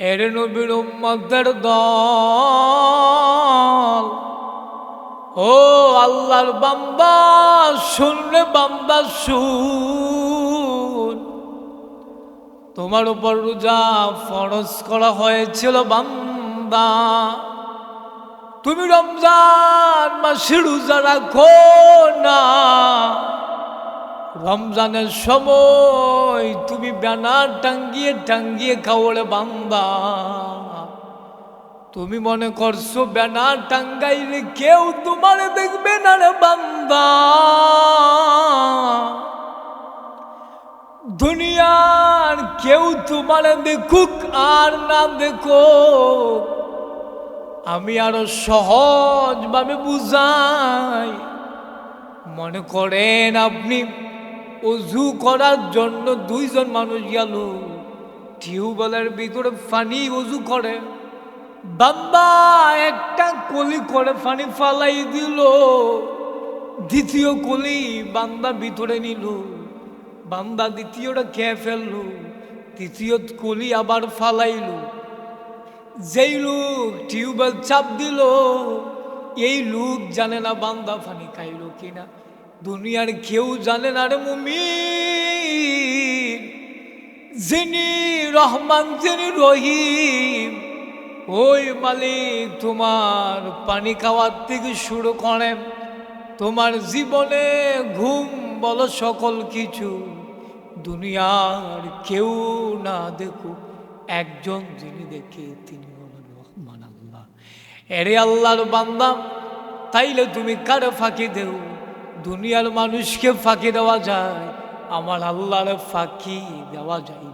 এর নবীর উম্মতের দল, ও আল্লাহর বান্দা শুন রে বান্দা শুন, তোমার উপর রোজা ফরজ করা হয়েছিল বান্দা। তুমি রমজান মাসে রোজা রাখো না, রমজানের সময় তুমি ব্যানার টাঙ্গিয়ে টাঙ্গিয়ে খাও রে বান্দা। তুমি মনে করছো ব্যানার টাঙ্গাইলে কেউ তোমার দেখবে না রে বান্দা। দুনিয়ার কেউ তোমার দেখুক আর না দেখুক, আমি আরো সহজভাবে বুঝাই। মনে করেন আপনি অজু করার জন্য দুইজন মানুষ গেল, টিউবওয়েলের ভিতরে পানি অজু করে, বান্দা একটা কলি করে পানি ফালাই দিল, দ্বিতীয় কলি বান্দা ভিতরে নিল, বান্দা দ্বিতীয়টা খেয়ে ফেললো, তৃতীয় কলি আবার ফালাইল। যেই লোক টিউবওয়েল চাপ দিল এই লোক জানে না বান্দা পানি খাইল কিনা। দুনিয়ার কেউ জানে না রে মুমিন, যিনি রহমান যিনি রহিম, ওই মালিক তোমার পানি খাওয়ার থেকে শুরু করেন তোমার জীবনে ঘুম বলো সকল কিছু, দুনিয়ার কেউ না দেখুক, একজন যিনি দেখে তিনি হলেন রহমান আল্লাহ। এরে আল্লাহর বান্দা, তাইলে তুমি কারে ফাঁকি দেও? দুনিয়ার মানুষকে ফাঁকি দেওয়া যায়, আমার আল্লাহর ফাঁকি দেওয়া যায়।